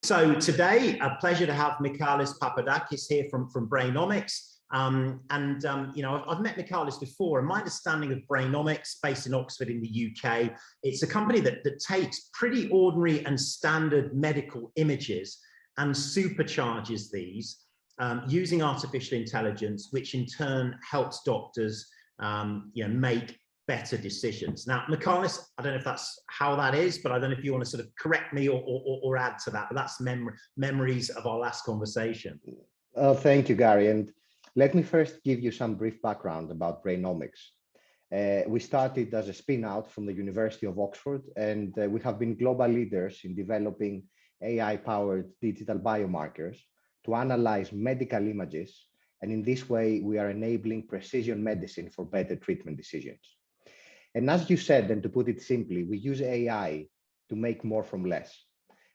So today, a pleasure to have Michalis Papadakis here from Brainomix. I've met Michalis before, and my understanding of Brainomix, based in Oxford in the UK, it's a company that takes pretty ordinary and standard medical images and supercharges these using artificial intelligence, which in turn helps doctors make better decisions. Now, Michalis, I don't know if that's how that is, but I don't know if you want to sort of correct me or add to that, but that's memories of our last conversation. Oh, thank you, Gary. And let me first give you some brief background about Brainomix. We started as a spin-out from the University of Oxford, and we have been global leaders in developing AI-powered digital biomarkers to analyze medical images. And in this way, we are enabling precision medicine for better treatment decisions. And as you said, and to put it simply, we use AI to make more from less.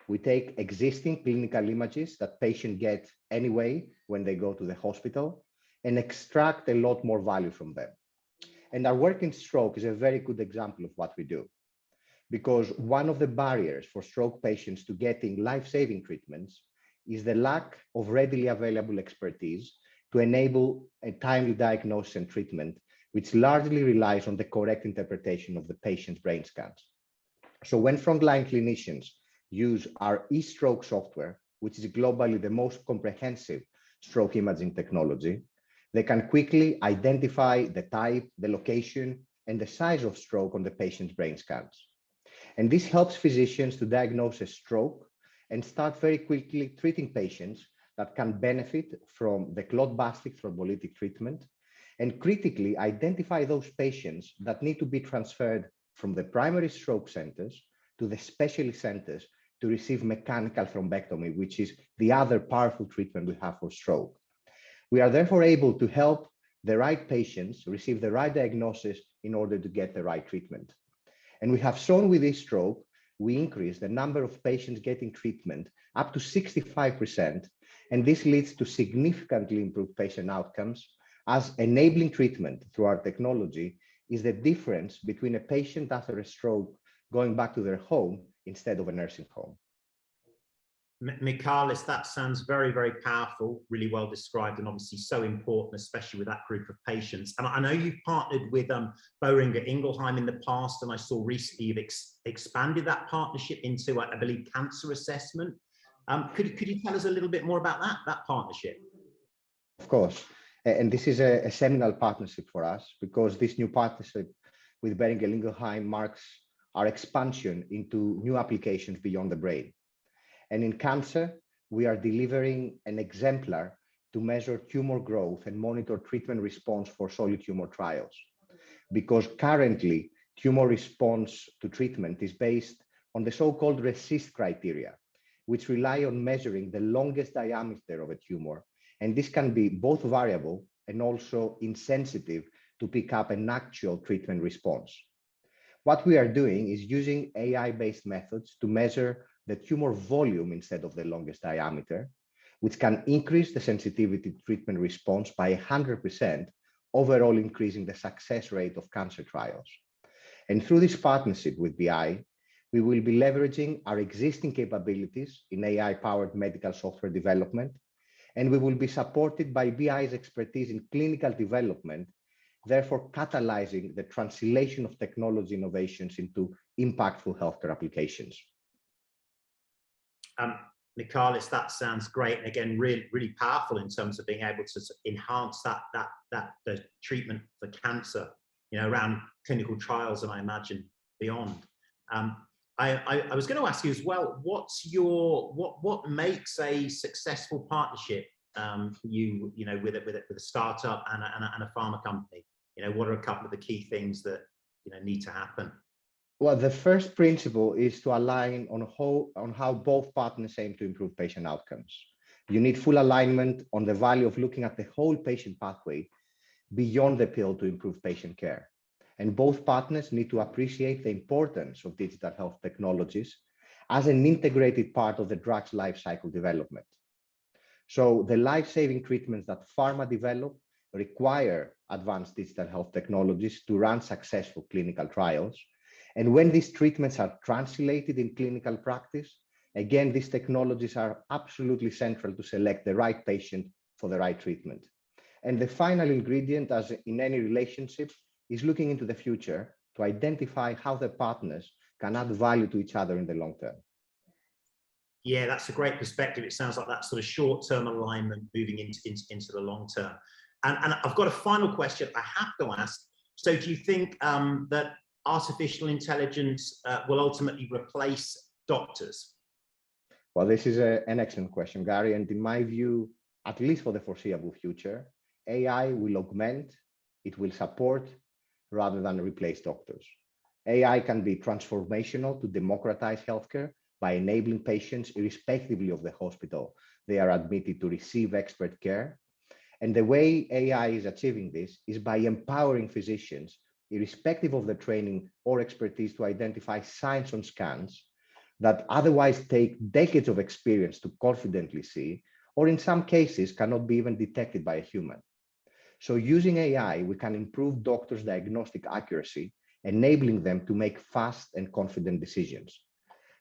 We take existing clinical images that patients get anyway when they go to the hospital and extract a lot more value from them. And our work in stroke is a very good example of what we do, because one of the barriers for stroke patients to getting life-saving treatments is the lack of readily available expertise to enable a timely diagnosis and treatment, which largely relies on the correct interpretation of the patient's brain scans. So when frontline clinicians use our eStroke software, which is globally the most comprehensive stroke imaging technology, they can quickly identify the type, the location, and the size of stroke on the patient's brain scans. And this helps physicians to diagnose a stroke and start very quickly treating patients that can benefit from the clot-busting thrombolytic treatment, and critically identify those patients that need to be transferred from the primary stroke centers to the specialist centers to receive mechanical thrombectomy, which is the other powerful treatment we have for stroke. We are therefore able to help the right patients receive the right diagnosis in order to get the right treatment. And we have shown with this stroke, we increase the number of patients getting treatment up to 65%, and this leads to significantly improved patient outcomes, as enabling treatment through our technology is the difference between a patient after a stroke going back to their home instead of a nursing home. Michalis, that sounds very, very powerful, really well described, and obviously so important, especially with that group of patients. And I know you've partnered with Boehringer Ingelheim in the past, and I saw recently you've expanded that partnership into, I believe, cancer assessment. Could you tell us a little bit more about that partnership? Of course. And this is a seminal partnership for us, because this new partnership with Boehringer Ingelheim marks our expansion into new applications beyond the brain. And in cancer, we are delivering an exemplar to measure tumor growth and monitor treatment response for solid tumor trials. Because currently, tumor response to treatment is based on the so-called RECIST criteria, which rely on measuring the longest diameter of a tumor. And this can be both variable and also insensitive to pick up an actual treatment response. What we are doing is using AI-based methods to measure the tumor volume instead of the longest diameter, which can increase the sensitivity to treatment response by 100%, overall increasing the success rate of cancer trials. And through this partnership with BI, we will be leveraging our existing capabilities in AI-powered medical software development, and we will be supported by BI's expertise in clinical development, therefore catalyzing the translation of technology innovations into impactful healthcare applications. Michalis, that sounds great. And again, really, really powerful in terms of being able to enhance the treatment for cancer, around clinical trials, and I imagine beyond. I was going to ask you as well, what makes a successful partnership with a startup and a pharma company? What are a couple of the key things that need to happen? Well, the first principle is to align on how both partners aim to improve patient outcomes. You need full alignment on the value of looking at the whole patient pathway beyond the pill to improve patient care. And both partners need to appreciate the importance of digital health technologies as an integrated part of the drug's life cycle development. So the life-saving treatments that pharma develop require advanced digital health technologies to run successful clinical trials. And when these treatments are translated in clinical practice, Again, these technologies are absolutely central to select the right patient for the right treatment. And the final ingredient, as in any relationship, is looking into the future to identify how the partners can add value to each other in the long term. Yeah, that's a great perspective. It sounds like that sort of short-term alignment moving into the long term. And I've got a final question I have to ask. So do you think that artificial intelligence will ultimately replace doctors? Well, this is an excellent question, Gary. And in my view, at least for the foreseeable future, AI will augment, it will support rather than replace doctors. AI can be transformational to democratize healthcare by enabling patients, irrespectively of the hospital they are admitted, to receive expert care. And the way AI is achieving this is by empowering physicians, irrespective of their training or expertise, to identify signs on scans that otherwise take decades of experience to confidently see, or in some cases cannot be even detected by a human. So using AI, we can improve doctors' diagnostic accuracy, enabling them to make fast and confident decisions.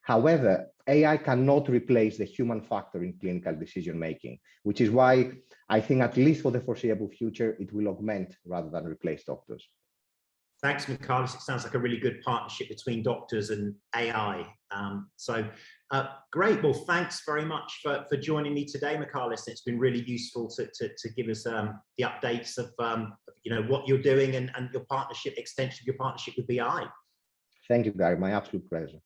However, AI cannot replace the human factor in clinical decision-making, which is why I think, at least for the foreseeable future, it will augment rather than replace doctors. Thanks, Michalis. It sounds like a really good partnership between doctors and AI. Great. Well, thanks very much for joining me today, Michalis. It's been really useful to give us the updates of what you're doing and your partnership, extension of your partnership with BI. Thank you, Gary. My absolute pleasure.